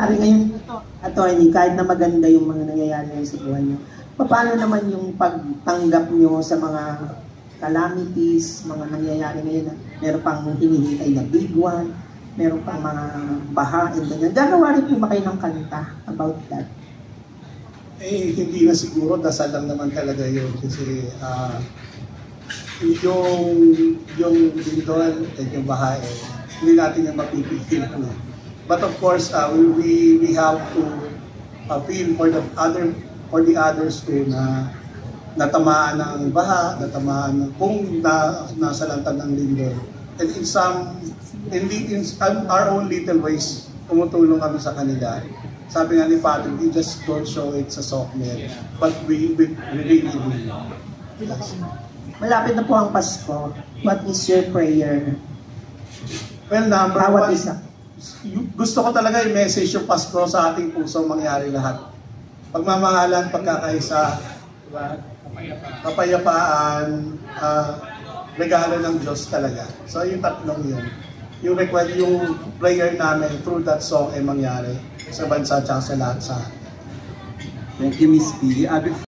Ari ngayon, attorney, kahit na maganda yung mga nangyayari ngayon sa buhay nyo, paano naman yung pagtanggap nyo sa mga calamities, mga nangyayari ngayon na meron pang hinihintay na big one, meron pang mga baha, and ganyan. Gagawa rin po ba kayo ng kanta about that? Eh, hindi na siguro, dasal lang naman talaga yun. Kasi yung lindol at yung baha, hindi natin yung mapipigil. But of course, we have to feel for the others too na natamaan ng baha, natamaan ng kung nasalanta ng lindol. And in our own little ways, tumutulong kami sa kanila. Sabi nga ni Father, we just don't show it sa software, but we really do. Yes. Malapit na po ang Pasko. What is your prayer? Well, number Bawat one, isa. gusto ko talaga i-message yung Pasko sa ating puso mangyari lahat. Pagmamahalan, pagkakaisa, kapayapaan, regalo ng Diyos talaga. So yung tatlong yun. Yung prayer namin through that song ay mangyari sa bansa at sa lahat sa. Thank you, Miss P.